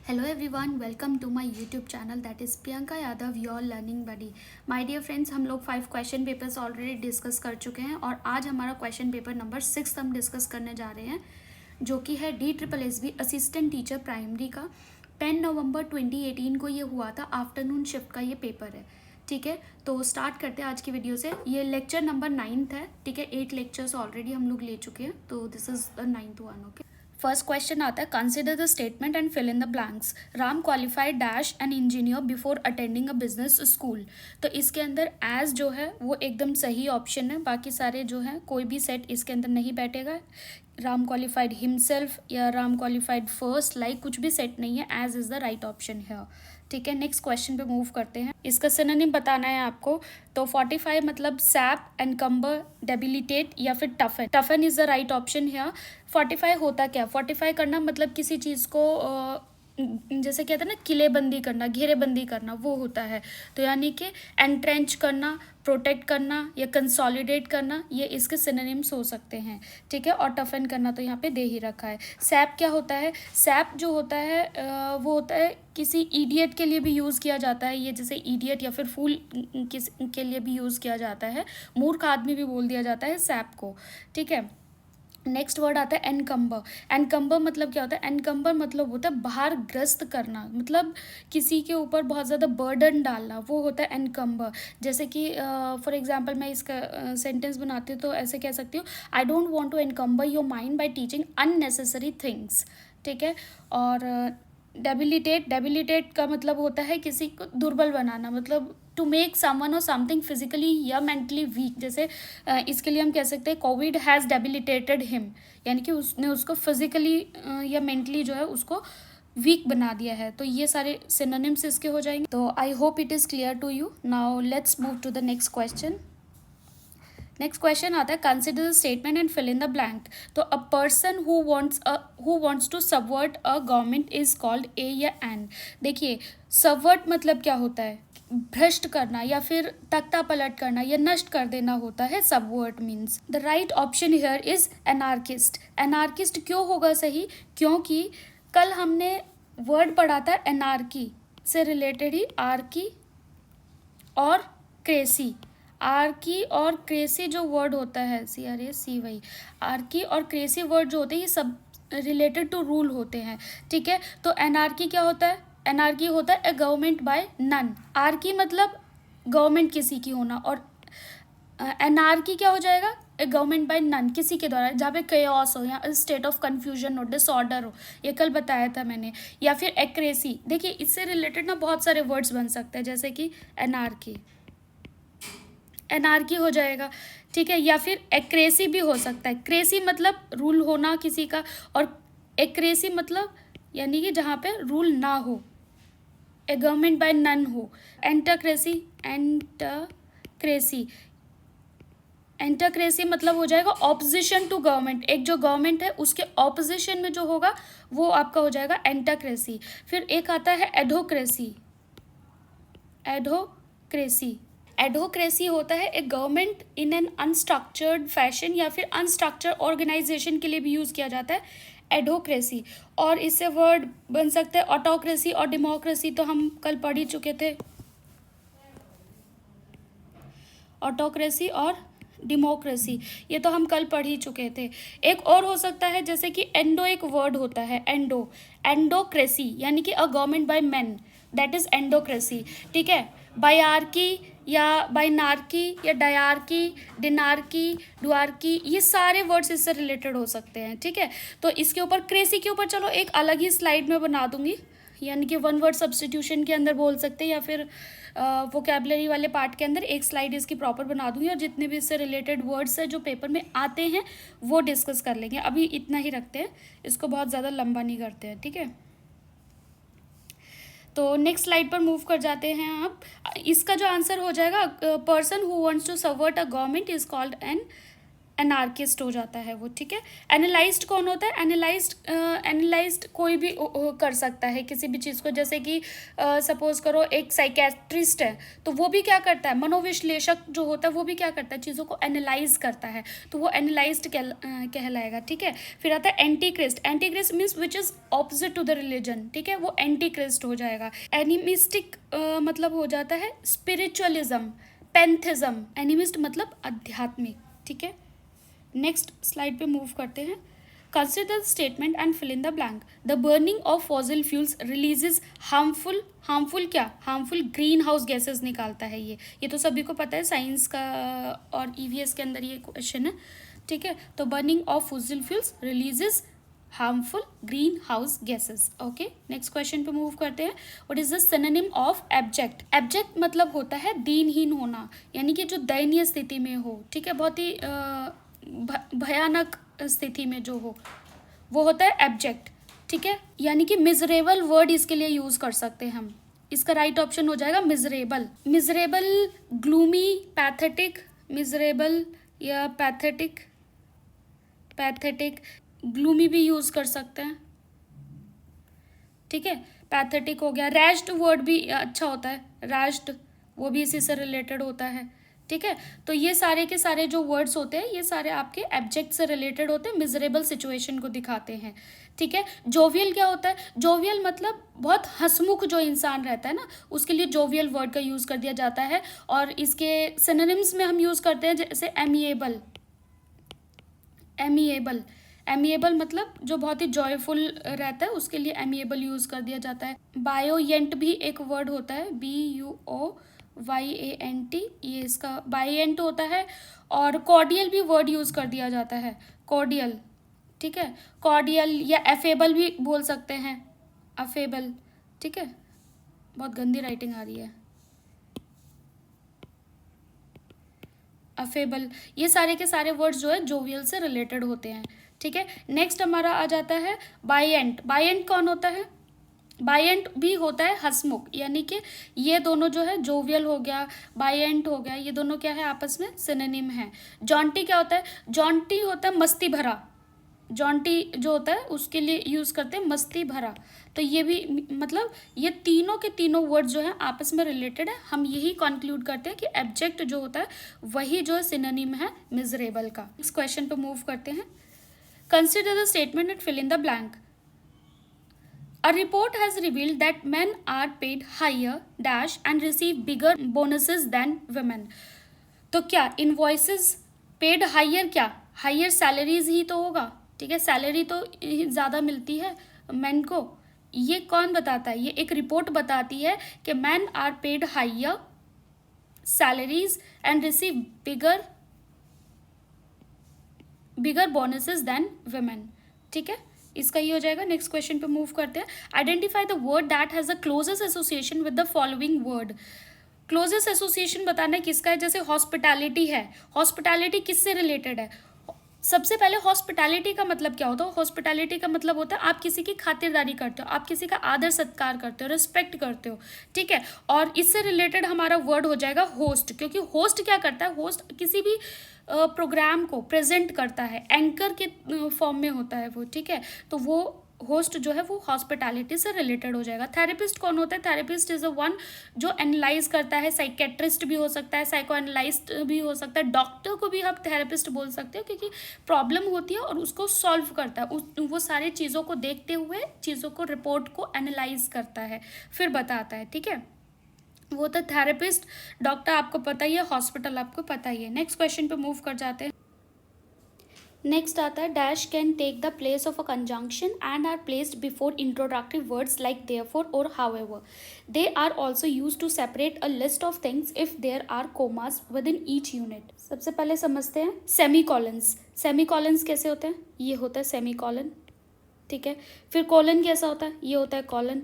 Hello everyone, welcome to my YouTube channel that is Priyanka Yadav, your learning buddy. My dear friends, हम लोग 5 question papers already discuss कर चुके हैं और आज हमारा क्वेश्चन पेपर नंबर 6 हम डिस्कस करने जा रहे हैं, जो कि है DSSB असिस्टेंट टीचर प्राइमरी का। 10 नवंबर 2018 को ये हुआ था, आफ्टरनून शिफ्ट का ये पेपर है। ठीक है, तो स्टार्ट करते हैं आज की वीडियो से। ये लेक्चर नंबर 9th है। ठीक है, 8 लेक्चर्स ऑलरेडी हम लोग ले चुके हैं, तो this is the 9th one. Okay, first question आता है, consider the statement and fill in the blanks. Ram qualified dash an engineer before attending a business school. तो इसके अंदर एज जो है वो एकदम सही ऑप्शन है, बाकी सारे जो है कोई भी सेट इसके अंदर नहीं बैठेगा। राम क्वालिफाइड हिमसेल्फ या राम क्वालिफाइड फर्स्ट, लाइक कुछ भी सेट नहीं है, as is the right option है। ठीक है, नेक्स्ट क्वेश्चन पे मूव करते हैं। इसका सिनोनिम बताना है आपको। तो 45 मतलब सैप, एनकम्बर, डेबिलिटेट या फिर टफन। टफन इज द राइट ऑप्शन है। 45 होता क्या? 45 करना मतलब किसी चीज़ को जैसे कहते हैं ना, किलेबंदी करना, घेरेबंदी करना, वो होता है। तो यानी कि एंट्रेंच करना, प्रोटेक्ट करना या कंसोलिडेट करना, ये इसके सिनोनिम्स हो सकते हैं। ठीक है, और टफन करना तो यहाँ पे दे ही रखा है। सैप क्या होता है? सैप जो होता है वो होता है किसी इडियट के लिए भी यूज़ किया जाता है। ये जैसे इडियट या फिर फूल किस के लिए भी यूज़ किया जाता है। मूर्ख आदमी भी बोल दिया जाता है सैप को। ठीक है, नेक्स्ट वर्ड आता है एनकम्बर। एनकम्बर मतलब क्या होता है? एनकम्बर मतलब होता है भार ग्रस्त करना, मतलब किसी के ऊपर बहुत ज़्यादा बर्डन डालना, वो होता है एनकम्बर। जैसे कि फॉर एग्जांपल मैं इसका सेंटेंस बनाती हूँ तो ऐसे कह सकती हूँ, I don't want to encumber your mind by teaching unnecessary things. ठीक है, और डेबिलिटेट का मतलब होता है किसी को दुर्बल बनाना, मतलब टू मेक समवन और समथिंग फिजिकली या मेंटली वीक। जैसे इसके लिए हम कह सकते हैं कोविड हैज़ डेबिलिटेटेड हिम, यानी कि उसने उसको फिजिकली या मेंटली जो है उसको वीक बना दिया है। तो ये सारे सिनोनिम्स इसके हो जाएंगे। तो I hope it is clear to you. Now let's move to the next question. Next question आता है, consider the statement and fill in the blank. तो a person who wants to subvert a government is called a या an. देखिए, subvert मतलब क्या होता है? भ्रष्ट करना या फिर तख्ता पलट करना या नष्ट कर देना होता है subvert means. The right option here is anarchist. Anarchist क्यों होगा सही? क्योंकि कल हमने वर्ड पढ़ा था एनार्की से रिलेटेड ही, आर्की और क्रेसी। आर्की और क्रेसी जो वर्ड होता है, CRAC, वही आर्की और क्रेसी वर्ड जो होते हैं ये सब रिलेटेड टू रूल होते हैं। ठीक है, तो एनार्की क्या होता है? एनार्की होता है ए गवर्नमेंट बाय नन। आर्की मतलब गवर्नमेंट किसी की होना, और एनार्की क्या हो जाएगा? ए गवर्नमेंट बाय नन, किसी के द्वारा, जहाँ पे केओस हो या स्टेट ऑफ कन्फ्यूजन हो, डिसऑर्डर हो, ये कल बताया था मैंने। या फिर एक्रेसी। देखिए, इससे रिलेटेड ना बहुत सारे वर्ड्स बन सकते हैं, जैसे कि एनार्की, एनार्की हो जाएगा। ठीक है, या फिर एक्रेसी भी हो सकता है। क्रेसी मतलब रूल होना किसी का, और एक्रेसी मतलब यानी कि जहाँ पे रूल ना हो, ए गवर्नमेंट बाय नन हो। एंटाक्रेसी, एंटाक्रेसी, एंटाक्रेसी मतलब हो जाएगा ऑपोजिशन टू गवर्नमेंट। एक जो गवर्नमेंट है उसके ऑपोजिशन में जो होगा वो आपका हो जाएगा एंटाक्रेसी। फिर एक आता है एडोक्रेसी। एडोक्रेसी, एडोक्रेसी होता है एक government in an unstructured fashion, या फिर अनस्ट्रक्चर्ड ऑर्गेनाइजेशन के लिए भी यूज़ किया जाता है एडोक्रेसी। और इससे वर्ड बन सकते हैं ऑटोक्रेसी और डेमोक्रेसी, तो हम कल पढ़ ही चुके थे, ऑटोक्रेसी और डेमोक्रेसी, ये तो हम कल पढ़ ही चुके थे। एक और हो सकता है, जैसे कि एंडो एक वर्ड होता है, एंडो, एंडोक्रेसी यानी कि a government by men, that is androcracy. ठीक है, बायार्की या बाइनार्की या डायार्की, डिनार्की, डुआर्की, ये सारे वर्ड्स इससे रिलेटेड हो सकते हैं। ठीक है, तो इसके ऊपर क्रेसी के ऊपर चलो एक अलग ही स्लाइड में बना दूंगी, यानी कि वन वर्ड सब्स्टिट्यूशन के अंदर बोल सकते हैं, या फिर वोकेबलरी वाले पार्ट के अंदर एक स्लाइड इसकी प्रॉपर बना दूंगी, और जितने भी इससे रिलेटेड वर्ड्स हैं जो पेपर में आते हैं वो डिस्कस कर लेंगे। अभी इतना ही रखते हैं, इसको बहुत ज़्यादा लंबा नहीं करते हैं। ठीक है, तो नेक्स्ट स्लाइड पर मूव कर जाते हैं आप। इसका जो आंसर हो जाएगा, person who wants to subvert a government is called an anarchist हो जाता है वो, ठीक है। एनालाइज्ड कौन होता है? एनालाइज्ड कोई भी कर सकता है किसी भी चीज़ को, जैसे कि सपोज करो एक साइकेट्रिस्ट है तो वो भी क्या करता है, मनोविश्लेषक जो होता है वो भी क्या करता है, चीज़ों को एनालाइज करता है, तो वो एनालाइज्ड कहलाएगा, ठीक है। फिर आता है antichrist. Antichrist means which is opposite to the religion, ठीक है, वो एंटीक्रिस्ट हो जाएगा। एनिमिस्टिक मतलब हो जाता है स्पिरिचुअलिज्म, पैंथिज्म। एनिमिस्ट मतलब आध्यात्मिक, ठीक है। नेक्स्ट स्लाइड पे मूव करते हैं। Consider the statement and fill in the blank. The burning of fossil fuels releases harmful क्या, हार्मफुल ग्रीन हाउस गैसेज निकालता है ये तो सभी को पता है, साइंस का और ईवीएस के अंदर ये क्वेश्चन है, ठीक है। तो burning of fossil fuels releases harmful green house gases. Okay, next question पे मूव करते हैं। What is the synonym of abject? Abject मतलब होता है दीनहीन होना, यानी कि जो दयनीय स्थिति में हो, ठीक है, बहुत ही भयानक स्थिति में जो हो, वो होता है एब्जेक्ट, ठीक है। यानी कि मिजरेबल वर्ड इसके लिए यूज कर सकते हैं हम। इसका राइट ऑप्शन हो जाएगा miserable. Miserable, gloomy, pathetic, miserable या पैथेटिक, ग्लूमी भी यूज कर सकते हैं, ठीक है। पैथेटिक हो गया। रैश्ड वर्ड भी अच्छा होता है, रैश्ड, वो भी इसी से रिलेटेड होता है, ठीक है। तो ये सारे के सारे जो वर्ड्स होते हैं ये सारे आपके एब्जेक्ट से रिलेटेड होते हैं, मिजरेबल सिचुएशन को दिखाते हैं, ठीक है। जोवियल क्या होता है? जोवियल मतलब बहुत हंसमुख जो इंसान रहता है ना, उसके लिए जोवियल वर्ड का यूज़ कर दिया जाता है। और इसके सिनोनिम्स में हम यूज़ करते हैं जैसे एमिएबल। एमिएबल मतलब जो बहुत ही जॉयफुल रहता है, उसके लिए एमिएबल यूज़ कर दिया जाता है। बायोयेंट भी एक वर्ड होता है, BUOYANT, ये इसका बायोयेंट होता है। और कॉर्डियल भी वर्ड यूज़ कर दिया जाता है, कॉर्डियल, ठीक है। कॉर्डियल या एफेबल भी बोल सकते हैं, अफेबल, ठीक है। बहुत गंदी राइटिंग आ रही है, अफेबल। ये सारे के सारे वर्ड्स जो है जोवियल से रिलेटेड होते हैं, ठीक है। नेक्स्ट हमारा आ जाता है बायेंट। बायेंट कौन होता है? बायेंट भी होता है हंसमुख, यानी कि ये दोनों जो है, जोवियल हो गया, बायेंट हो गया, ये दोनों क्या है, आपस में सिनोनिम है। जॉन्टी क्या होता है? जॉन्टी होता है मस्ती भरा। जॉन्टी जो होता है उसके लिए यूज़ करते हैं मस्ती भरा। तो ये भी मतलब ये तीनों के तीनों वर्ड जो है आपस में रिलेटेड है। हम यही कंक्लूड करते हैं कि एब्जेक्ट जो होता है वही जो है सिनोनिम है मिजरेबल का। इस क्वेश्चन पे मूव करते हैं। Consider the statement and fill in the blank. A report has revealed that men are paid higher dash and receive bigger bonuses than women. तो क्या इनवॉइसेस पेड हायर, क्या higher salaries ही तो होगा, ठीक है, सैलरी तो ज़्यादा मिलती है मैन को। ये कौन बताता है? ये एक रिपोर्ट बताती है कि men are paid higher salaries and receive bigger bonuses than women, ठीक है। इसका ये हो जाएगा। नेक्स्ट क्वेश्चन पे मूव करते हैं। Identify the word that has the closest association with the following word. Closest association बताना है किसका है? जैसे हॉस्पिटैलिटी है, हॉस्पिटैलिटी किससे रिलेटेड है? सबसे पहले हॉस्पिटैलिटी का मतलब क्या होता है? हॉस्पिटैलिटी का मतलब होता है आप किसी की खातिरदारी करते हो, आप किसी का आदर सत्कार करते हो, रिस्पेक्ट करते हो, ठीक है। और इससे रिलेटेड हमारा वर्ड हो जाएगा होस्ट, क्योंकि होस्ट क्या करता है? होस्ट किसी भी प्रोग्राम को प्रेजेंट करता है, एंकर के फॉर्म में होता है वो, ठीक है। तो वो होस्ट जो है वो हॉस्पिटैलिटी से रिलेटेड हो जाएगा। थेरेपिस्ट कौन होता है? थेरेपिस्ट इज अ वन जो एनालाइज करता है, साइकेट्रिस्ट भी हो सकता है, साइको एनालिस्ट भी हो सकता है, डॉक्टर को भी आप थेरेपिस्ट बोल सकते हो, क्योंकि प्रॉब्लम होती है और उसको सॉल्व करता है, वो सारी चीज़ों को देखते हुए चीज़ों को, रिपोर्ट को एनालाइज करता है, फिर बताता है, ठीक है। वो तो थेरेपिस्ट, डॉक्टर आपको पता ही है, हॉस्पिटल आपको पता ही है। नेक्स्ट क्वेश्चन पे मूव कर जाते हैं। नेक्स्ट आता है dash can take the place of a conjunction and are placed before introductory words like therefore और however. They are also use to separate a list of things if there are commas within each unit. सबसे पहले समझते हैं semicolons. Semicolons कैसे होते हैं? ये होता है सेमीकॉलन, ठीक है। फिर कॉलन कैसा होता है? ये होता है कॉलन।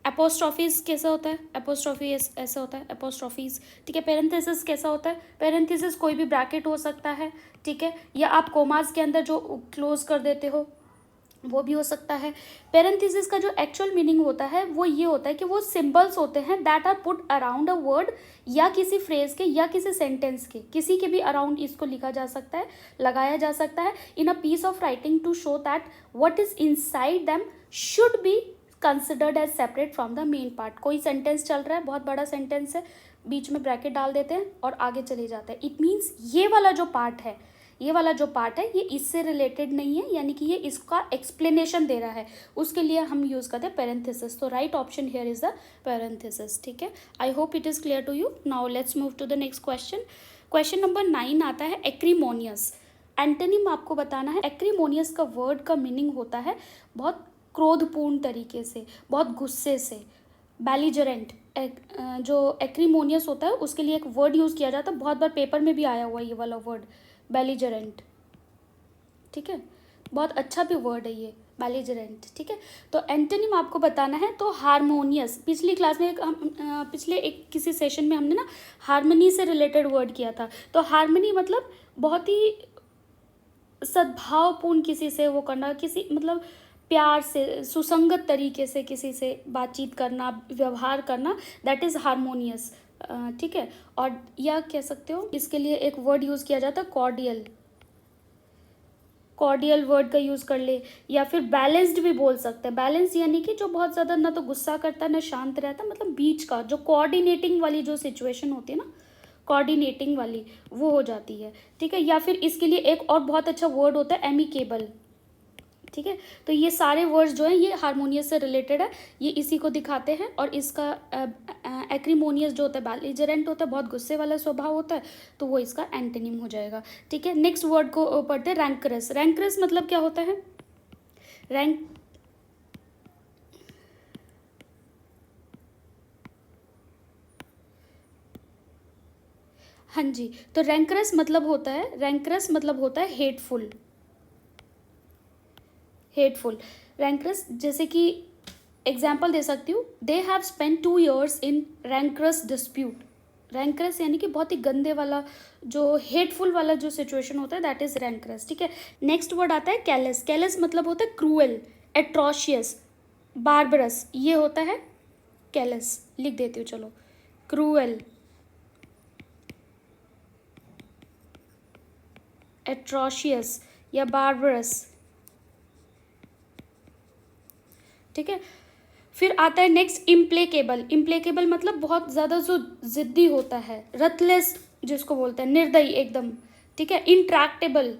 एपोस्ट्रॉफीज कैसा होता है? एपोस्ट्रॉफी ऐसा होता है, एपोस्ट्रॉफीज, ठीक है। पेरेंथेसिस कैसा होता है? पेरेंथेसिस कोई भी ब्रैकेट हो सकता है, ठीक है, या आप कोमास के अंदर जो क्लोज कर देते हो, वो भी हो सकता है। पेरेंथेसिस का जो एक्चुअल मीनिंग होता है वो ये होता है कि वो सिंबल्स होते हैं that are put around a word, या किसी फ्रेज के या किसी सेंटेंस के, किसी के भी अराउंड इसको लिखा जा सकता है, लगाया जा सकता है in a piece of writing to show that what is inside them should be considered as separate from the main part. कोई सेंटेंस चल रहा है, बहुत बड़ा सेंटेंस है, बीच में ब्रैकेट डाल देते हैं और आगे चले जाते हैं। इट मीन्स ये वाला जो पार्ट है, ये वाला जो पार्ट है ये इससे रिलेटेड नहीं है, यानी कि ये इसका एक्सप्लेनेशन दे रहा है, उसके लिए हम यूज़ करते हैं पेरेंथेसिस। तो right option here is the parenthesis. ठीक है, I hope it is clear to you. Now let's move to the next question. Question number 9 आता है एक्रीमोनियस। एंटोनिम आपको बताना है। एक्रीमोनियस का वर्ड का मीनिंग होता है बहुत क्रोधपूर्ण तरीके से, बहुत गुस्से से। बेलिजरेंट, जो एक्रीमोनियस होता है उसके लिए एक वर्ड यूज़ किया जाता है, बहुत बार पेपर में भी आया हुआ है ये वाला वर्ड, बेलिजरेंट। ठीक है, बहुत अच्छा भी वर्ड है ये, बेलिजरेंट। ठीक है, तो एंटोनिम आपको बताना है। तो हारमोनियस, पिछली क्लास में पिछले एक किसी सेशन में हमने ना हारमोनी से रिलेटेड वर्ड किया था। तो हारमोनी मतलब बहुत ही सद्भावपूर्ण किसी से वो करना, किसी मतलब प्यार से, सुसंगत तरीके से किसी से बातचीत करना, व्यवहार करना, दैट इज़ हारमोनियस। ठीक है, और या कह सकते हो इसके लिए एक वर्ड यूज़ किया जाता है कॉर्डियल। कॉर्डियल वर्ड का यूज़ कर ले, या फिर बैलेंस्ड भी बोल सकते हैं। बैलेंस यानी कि जो बहुत ज़्यादा ना तो गुस्सा करता है ना शांत रहता, मतलब बीच का, जो कोऑर्डिनेटिंग वाली जो सिचुएशन होती है ना, कोऑर्डिनेटिंग वाली, वो हो जाती है। ठीक है, या फिर इसके लिए एक और बहुत अच्छा वर्ड होता है एमिकेबल। ठीक है, तो ये सारे वर्ड्स जो हैं ये हारमोनियस से रिलेटेड है, ये इसी को दिखाते हैं। और इसका एक्रीमोनियस जो होता है, बेलिजरेंट होता है, बहुत गुस्से वाला स्वभाव होता है, तो वो इसका एंटोनिम हो जाएगा। ठीक है, नेक्स्ट वर्ड को पढ़ते हैं रैंकरस। रैंकरस मतलब क्या होता है? रैंक हाँ जी, तो रैंकरस मतलब होता है, रैंकरस मतलब होता है हेटफुल। हेटफुल, रैंकरस, जैसे कि एग्जाम्पल दे सकती हूँ, they have spend 2 years in rancorous dispute. Rancorous यानी कि बहुत ही गंदे वाला, जो हेटफुल वाला जो सिचुएशन होता है, दैट इज रैंकरस। ठीक है, नेक्स्ट वर्ड आता है कैलस। कैलस मतलब होता है क्रूएल, एट्रोशियस, बार्बरस, ये होता है कैलस। लिख देती हूँ, चलो, क्रूएल, एट्रोशियस या बार्बरस। ठीक है, फिर आता है नेक्स्ट इम्प्लेकेबल। इम्प्लेकेबल मतलब बहुत ज़्यादा जो ज़िद्दी होता है, रथलेस जिसको बोलते हैं, निर्दयी एकदम। ठीक है, इंट्रैक्टेबल,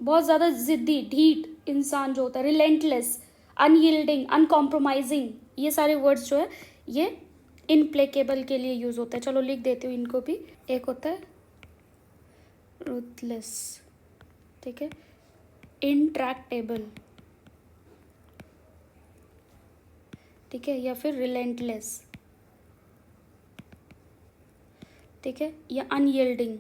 बहुत ज़्यादा ज़िद्दी, ढीठ इंसान जो होता है, रिलेंटलेस, अनयील्डिंग, अनकॉम्प्रोमाइजिंग, ये सारे वर्ड्स जो है ये इम्प्लेकेबल के लिए यूज़ होता है। चलो लिख देती हूँ इनको भी। एक होता है रुथलेस, ठीक है, इंट्रैक्टेबल, ठीक है, या फिर रिलेंटलेस, ठीक है, या अनयील्डिंग।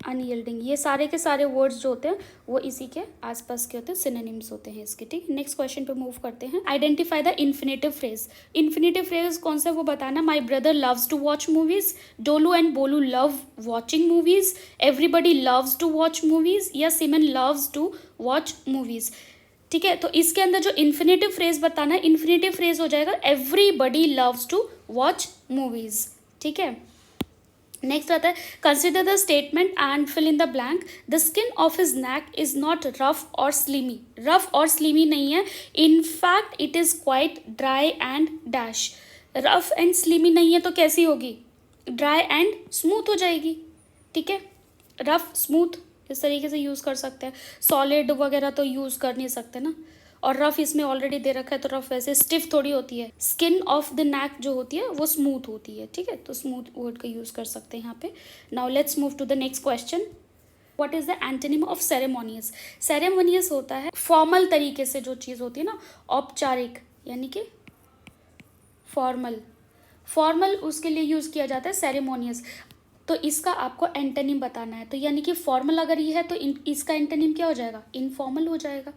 अनयील्डिंग, ये सारे के सारे वर्ड्स जो होते हैं वो इसी के आसपास के होते हैं, सिनोनिम्स होते हैं इसके। ठीक, नेक्स्ट क्वेश्चन पे मूव करते हैं। Identify the infinitive phrase. Infinitive phrase कौन सा है वो बताना। My brother loves to watch movies, Dolu and Bolu love watching movies, everybody loves to watch movies, या Simon loves to watch movies. ठीक है, तो इसके अंदर जो इन्फिनेटिव फ्रेज बताना है, इन्फिनेटिव फ्रेज हो जाएगा everybody loves to watch movies. ठीक है, नेक्स्ट आता है consider the statement and fill in the blank. The skin of his neck is not rough और स्लीमी। रफ और स्लीमी नहीं है, in fact it is quite dry and dash. Rough and slimy नहीं है तो कैसी होगी? ड्राई एंड स्मूथ हो जाएगी। ठीक है, रफ स्मूथ इस तरीके से यूज़ कर सकते हैं, सॉलिड वगैरह तो यूज़ कर नहीं सकते ना। और रफ इसमें ऑलरेडी दे रखा है, तो रफ वैसे स्टिफ थोड़ी होती है। स्किन ऑफ द नेक जो होती है वो स्मूथ होती है। ठीक है, तो स्मूथ वर्ड का यूज़ कर सकते हैं यहाँ पे। Now let's move to the next question. What is the antonym of ceremonious? Ceremonious होता है फॉर्मल तरीके से जो चीज़ होती है ना, औपचारिक यानी कि फॉर्मल। फॉर्मल उसके लिए यूज़ किया जाता है सेरेमोनियस। तो इसका आपको एंटोनिम बताना है, तो यानी कि फॉर्मल अगर ये है तो इसका एंटोनिम क्या हो जाएगा? इनफॉर्मल हो जाएगा।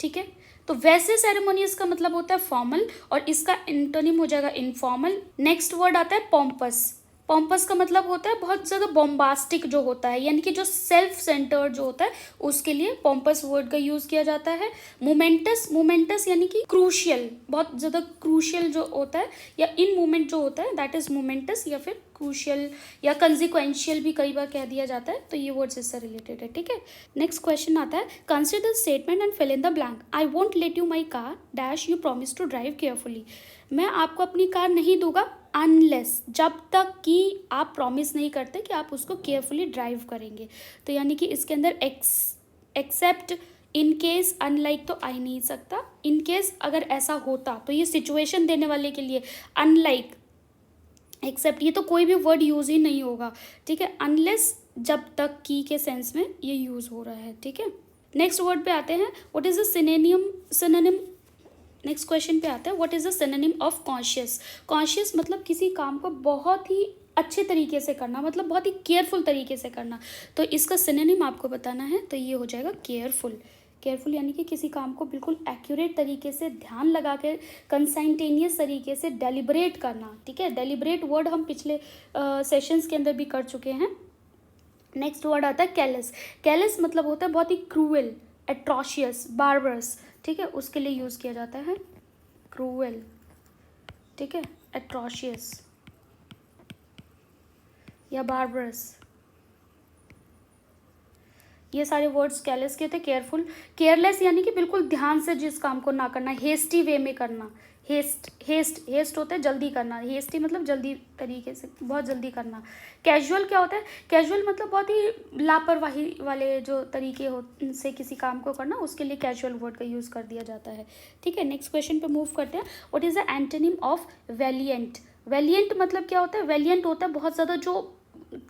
ठीक है, तो वैसे सेरेमोनियस का मतलब होता है फॉर्मल और इसका एंटोनिम हो जाएगा इनफॉर्मल। नेक्स्ट वर्ड आता है पॉम्पस। पॉम्पस का मतलब होता है बहुत ज़्यादा बॉम्बास्टिक जो होता है, यानी कि जो सेल्फ सेंटर्ड जो होता है उसके लिए पॉम्पस वर्ड का यूज़ किया जाता है। मोमेंटस, मोमेंटस यानी कि क्रूशियल, बहुत ज़्यादा क्रूशियल जो होता है या इन मोमेंट जो होता है दैट इज़ मोमेंटस, या फिर क्रूशियल या कंसिक्वेंशियल भी कई बार कह दिया जाता है। तो ये वर्ड्स इससे रिलेटेड है, ठीक है। नेक्स्ट क्वेश्चन आता है, consider statement and fill in the blank. I won't let you my car dash, you promise to drive carefully. मैं आपको अपनी कार नहीं दूंगा अनलेस, जब तक कि आप प्रॉमिस नहीं करते कि आप उसको केयरफुली ड्राइव करेंगे। तो यानी कि इसके अंदर एक्सेप्ट, इन केस, अनलाइक तो आ ही नहीं सकता। इन केस अगर ऐसा होता तो ये सिचुएशन देने वाले के लिए, अनलाइक, एक्सेप्ट, ये तो कोई भी वर्ड यूज़ ही नहीं होगा, ठीक है। अनलेस, जब तक की के सेंस में ये यूज़ हो रहा है, ठीक है। नेक्स्ट वर्ड पे आते हैं, what is the synonym. Next question पे आता है, what is the synonym of conscious. Conscious मतलब किसी काम को बहुत ही अच्छे तरीके से करना, मतलब बहुत ही केयरफुल तरीके से करना। तो इसका सिनोनिम आपको बताना है, तो ये हो जाएगा केयरफुल। केयरफुल यानी कि किसी काम को बिल्कुल एक्यूरेट तरीके से, ध्यान लगा के, कंसाइंटेनियस तरीके से डेलिब्रेट करना, ठीक है। डेलिब्रेट वर्ड हम पिछले सेशंस के अंदर भी कर चुके हैं। नेक्स्ट वर्ड आता है कैलेस। कैलेस मतलब होता है बहुत ही क्रूएल, एट्रोशियस, बार्बरस, ठीक है, उसके लिए यूज़ किया जाता है क्रूएल, ठीक है, एट्रोशियस या बार्बरस। ये सारे वर्ड्स कैलेस के थे। केयरफुल, केयरलेस यानी कि बिल्कुल ध्यान से जिस काम को ना करना, हेस्टी वे में करना। हेस्ट होता है जल्दी करना, हेस्टी मतलब जल्दी तरीके से, बहुत जल्दी करना। कैजुअल क्या होता है, कैजुअल मतलब बहुत ही लापरवाही वाले जो तरीके हो से किसी काम को करना, उसके लिए कैजुअल वर्ड का यूज़ कर दिया जाता है, ठीक है। नेक्स्ट क्वेश्चन पे मूव करते हैं, what is the antonym of Valiant. Valiant मतलब क्या होता है, वैलिएंट होता है बहुत ज़्यादा जो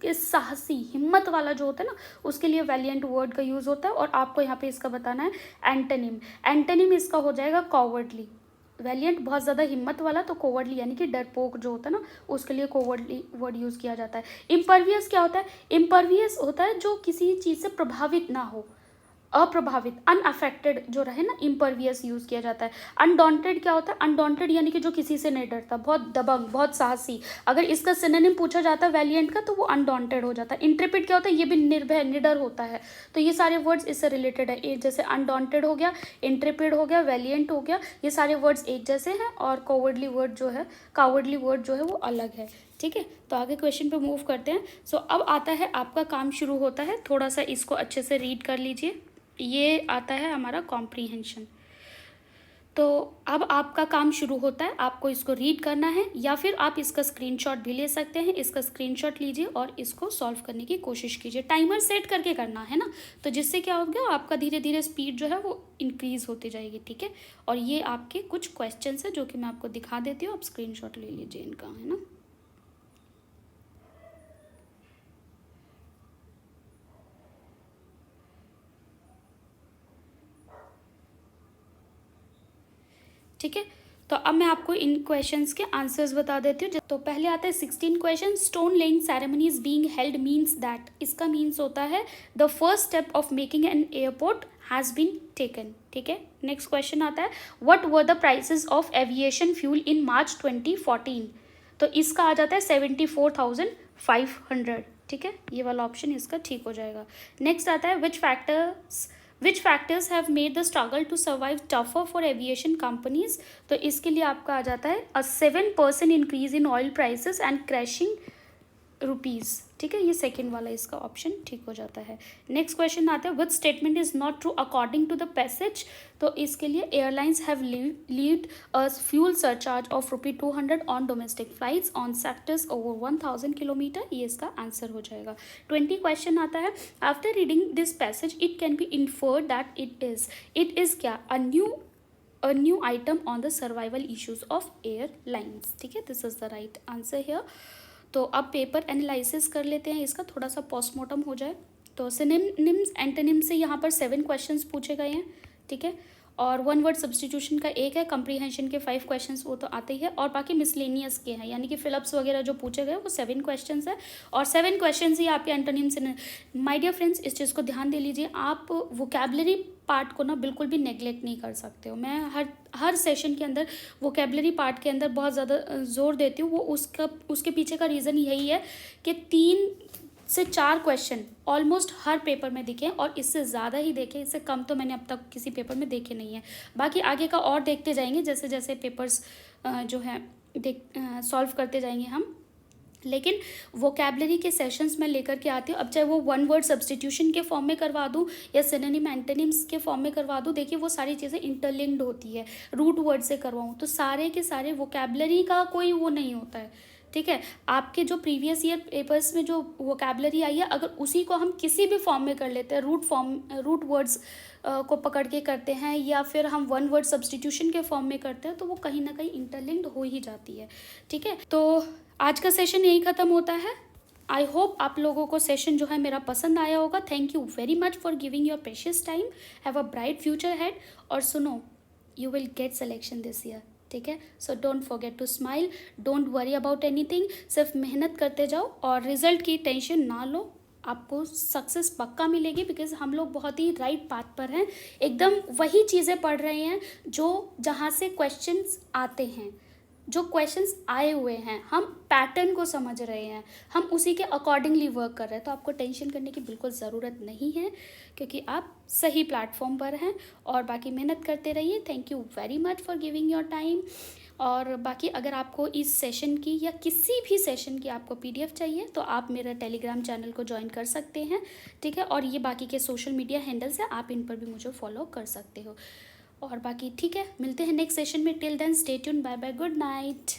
साहसी, हिम्मत वाला जो होता है ना, उसके लिए वैलिएंट वर्ड का यूज़ होता है। और आपको यहाँ पे इसका बताना है एंटोनिम। एंटोनिम इसका हो जाएगा कॉवर्डली। वैलिएंट बहुत ज़्यादा हिम्मत वाला, तो कोवर्डली यानी कि डरपोक जो होता है ना, उसके लिए कोवर्डली वर्ड यूज़ किया जाता है। इम्परवियस क्या होता है, इम्परवियस होता है जो किसी चीज़ से प्रभावित ना हो, अप्रभावित, अनअफेक्टेड जो रहे ना, इम्परवियस यूज़ किया जाता है। अनडॉन्टेड क्या होता है, अनडॉन्टेड यानी कि जो किसी से नहीं डरता, बहुत दबंग, बहुत साहसी। अगर इसका सिनोनिम पूछा जाता है वैलिएंट का तो वो अनडॉन्टेड हो जाता है। इंट्रेपिड क्या होता है, ये भी निर्भय, निडर होता है। तो ये सारे वर्ड्स इससे रिलेटेड है, जैसे अनडॉन्टेड हो गया, इंट्रेपिड हो गया, वैलिएंट हो गया, ये सारे वर्ड्स एक जैसे हैं। और कावर्डली वर्ड जो है वो अलग है, ठीक है। तो आगे क्वेश्चन पे मूव करते हैं। सो अब आता है आपका काम शुरू होता है, थोड़ा सा इसको अच्छे से रीड कर लीजिए। ये आता है हमारा कॉम्प्रीहेंशन। तो अब आपका काम शुरू होता है, आपको इसको रीड करना है, या फिर आप इसका स्क्रीनशॉट भी ले सकते हैं। इसका स्क्रीनशॉट लीजिए और इसको सॉल्व करने की कोशिश कीजिए। टाइमर सेट करके करना है ना, तो जिससे क्या होगा, आपका धीरे धीरे स्पीड जो है वो इंक्रीज़ होती जाएगी, ठीक है। और ये आपके कुछ क्वेश्चन है जो कि मैं आपको दिखा देती हूँ, आप स्क्रीनशॉट ले लीजिए इनका, है ना। ठीक है, तो अब मैं आपको इन क्वेश्चंस के आंसर्स बता देती हूँ। तो पहले आता है 16 question, stone laying ceremony is being held means that. इसका मीन्स होता है the first step of making an airport has been taken, ठीक है। नेक्स्ट क्वेश्चन आता है, what were the prices of aviation fuel in March 2014। तो इसका आ जाता है 74,500, ठीक है। ये वाला ऑप्शन इसका ठीक हो जाएगा। नेक्स्ट आता है, Which factors have made the struggle to survive tougher for aviation companies? तो इसके लिए आपका आ जाता है a 7% increase in oil prices and crashing rupees, ठीक है। ये सेकेंड वाला इसका ऑप्शन ठीक हो जाता है। नेक्स्ट क्वेश्चन आता है, which statement is not true according to the passage. तो इसके लिए airlines have levied a fuel surcharge of ₹200 on domestic flights on sectors over 1000 kilometre. ये इसका आंसर हो जाएगा। 20 क्वेश्चन आता है, after reading this passage it can be inferred that it is क्या, a new item on the survival issues of airlines, ठीक है। This is the right answer here. तो अब पेपर एनालिसिस कर लेते हैं, इसका थोड़ा सा पोस्टमार्टम हो जाए। तो सिनोनिम्स एंटोनिम्स से यहाँ पर 7 क्वेश्चंस पूछे गए हैं, ठीक है। और वन वर्ड सब्स्टिट्यूशन का एक है, कंप्रीहेंशन के 5 क्वेश्चंस वो तो आते ही है, और बाकी मिसलेनियस के हैं, यानी कि फिलअप्स वगैरह जो पूछे गए वो 7 क्वेश्चंस है, और 7 क्वेश्चंस ही आपके एंटोनिम से। माय डियर फ्रेंड्स, इस चीज़ को ध्यान दे लीजिए, आप वोकैबलरी पार्ट को ना बिल्कुल भी नेग्लेक्ट नहीं कर सकते हो। मैं हर सेशन के अंदर वोकैबलरी पार्ट के अंदर बहुत ज़्यादा जोर देती हूँ। वो उसके पीछे का रीज़न यही है कि 3 से 4 क्वेश्चन ऑलमोस्ट हर पेपर में दिखे, और इससे ज़्यादा ही देखे, इससे कम तो मैंने अब तक किसी पेपर में देखे नहीं है। बाकी आगे का और देखते जाएंगे जैसे जैसे पेपर्स जो है सॉल्व करते जाएंगे हम। लेकिन वोकैबलरी के सेशंस में लेकर के आती हूँ, अब चाहे वो वन वर्ड सब्स्टिट्यूशन के फॉर्म में करवा दूँ या सिनोनिम एंटोनिम्स के फॉर्म में करवा दूँ। देखिए वो सारी चीज़ें इंटरलिंक्ड होती है, रूट वर्ड से करवाऊँ तो सारे के सारे वोकैबलरी का कोई वो नहीं होता है, ठीक है। आपके जो प्रीवियस ईयर पेपर्स में जो वोकैबलरी आई है, अगर उसी को हम किसी भी फॉर्म में कर लेते हैं, रूट वर्ड्स को पकड़ के करते हैं, या फिर हम वन वर्ड सब्स्टिट्यूशन के फॉर्म में करते हैं, तो वो कहीं ना कहीं इंटरलिंक्ड हो ही जाती है, ठीक है। तो आज का सेशन यही ख़त्म होता है। आई होप आप लोगों को सेशन जो है मेरा पसंद आया होगा। Thank you very much for giving your precious time. Have a bright future ahead. और सुनो, you will get selection this year, ठीक है। So don't forget to smile, don't worry about anything, सिर्फ मेहनत करते जाओ और रिजल्ट की टेंशन ना लो, आपको सक्सेस पक्का मिलेगी। बिकॉज हम लोग बहुत ही राइट पाथ पर हैं, एकदम वही चीज़ें पढ़ रहे हैं जो जहाँ से क्वेश्चंस आते हैं, जो क्वेश्चंस आए हुए हैं, हम पैटर्न को समझ रहे हैं, हम उसी के अकॉर्डिंगली वर्क कर रहे हैं। तो आपको टेंशन करने की बिल्कुल ज़रूरत नहीं है, क्योंकि आप सही प्लेटफॉर्म पर हैं। और बाकी मेहनत करते रहिए। Thank you very much for giving your time. और बाकी अगर आपको इस सेशन की या किसी भी सेशन की आपको PDF चाहिए तो आप मेरा टेलीग्राम चैनल को ज्वाइन कर सकते हैं, ठीक है। और ये बाकी के सोशल मीडिया हैंडल्स हैं, आप इन पर भी मुझे फॉलो कर सकते हो। और बाकी ठीक है, मिलते हैं नेक्स्ट सेशन में। Till then stay tuned, bye bye, good night.